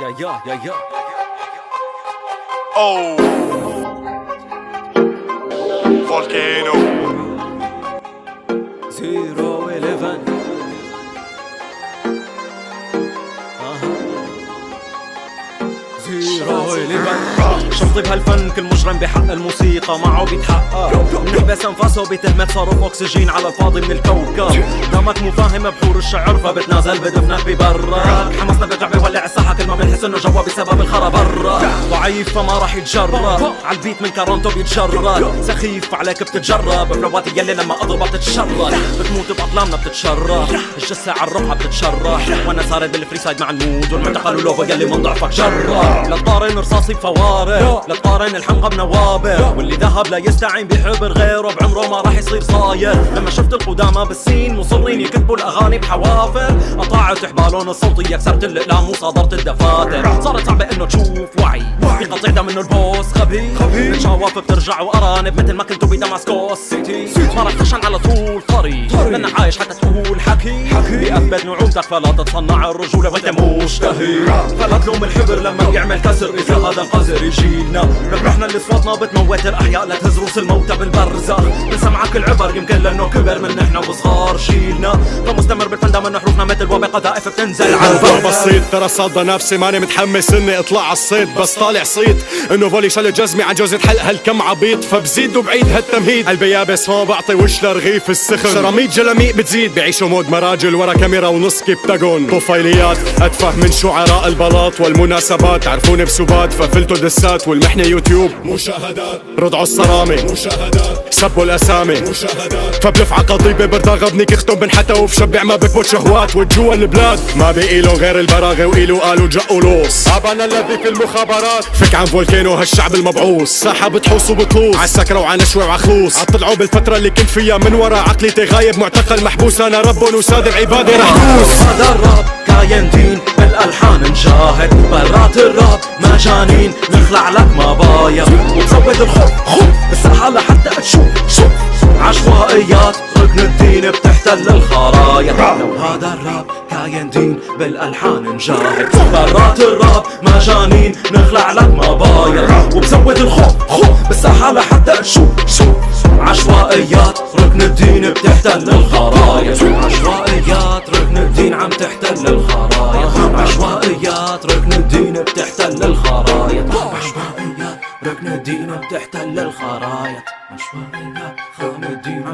يا Oh, Volcano. 011 شرطي بهالفن كل مجرم بحق الموسيقى معه بيتحقق بنحبس انفاسه بتهمة صاروخ اكسجين على الفاضي من الكوكب دامك مو فاهم بحور الشعر فبتنازل بدفنك ببرك حماسنا برجع بيولع الساحة كل ما بنحس انه جوا بسبب الخرا برا ضعيف فما راح يتجرأ عالبيت من كرامته بيتجرد سخيف عليك بتتجرب بفلواتي يلي لما اضربها بتتشرد بتموت باقلامنا بتتشرح الجثة عالربحة بتتشرح وانا سارد بالفري سايد مع المود والمعتقل ولوفا يلي من ضعفك جرح لا تقارن رصاصي بفوارق لا تقارن الحمقى بنوابق واللي ذهب لا يستعين بحبر غيره بعمره ما راح يصير صاير لما شفت القدامى بالسين مصرين يكتبوا الاغاني بحوافر قطعت حبالهم الصوتيه كسرت الاقلام وصادرت الدفاتر صارت صعبه انه تشوف وعي بقطع دم انه البوس غبي الجواف بترجع وارانب مثل ما كنتوا بدماسكوس سيتي ما راح تخشن على طول طريق لانك عايش حتى تقول حكي بأثبت نعومتك فلا تتصنع الرجوله وانت مشتهي فلا تلوم الحبر لما يعمل كسر اذا هذا القذر يجينا ربحنا اللي صوتنا بتموت الاحياء لا تهز روس الموتى بالبرزخ بنسمعك العبر يمكن لانه كبر من احنا وصغار شيلنا فمستمر بالفن دام انه حروفنا مثل وباء قذائف بتنزل على البر بسيط ترى صدى نفسي ماني متحمس اني اطلع على الصيد بس طالع صيت انه فولي شال جزمي عن جوزة حلق هالكم عبيط فبزيد وبعيد هالتمهيد قلبي يابس ما بعطي وش لرغيف السخن شراميط جلاميق بتزيد بعيشوا مود مراجل ورا كاميرا ونص كبتاجون طفيليات اتفه من شعراء البلاط والمناسبات عرفوني بسبات ففلتوا دسات والمحنة يوتيوب مشاهدات رضعوا الصرامي مشاهدات سبوا الاسامي مشاهدات فبلفعة قضيبة برضا غبني كختم بنحتى وبشبع ما بكبت شهوات وجوا البلاد ما بقيلو غير البراغي وقيلو قالوا جقوا لوص ابانا الذي في المخابرات فك عن فولكانو هالشعب المبعوث ساحة بتحوص وبتلوص عالسكرة وعنشوة وعخلوص عطلعوا بالفترة اللي كنت فيها من ورا عقليتي غايب معتقل محبوس انا رب وسادة عبادي رح دوس هذا الراب كاين دين بالالحان نجاهد برات الراب مجانين نخلع لك مبايا وتزود الخوف بالساحة لحتى تشوف عشوائيات ركن الدين بتحتل الخرايط لو هذا الراب كاين دين بالالحان نجاهد برات الراب مجانين نخلع لك مبايا وبزود الخوف بالساحة لحتى تشوف عشوائيات ركن الدين بتحتل الخرايط عشوائيات ركن الدين عم تحتل الخرايط عشوائيات ركن الدين بتحتل الخرايط عشوائيات ركن الدين بتحتل الخرايط عشوائيات ركن الدين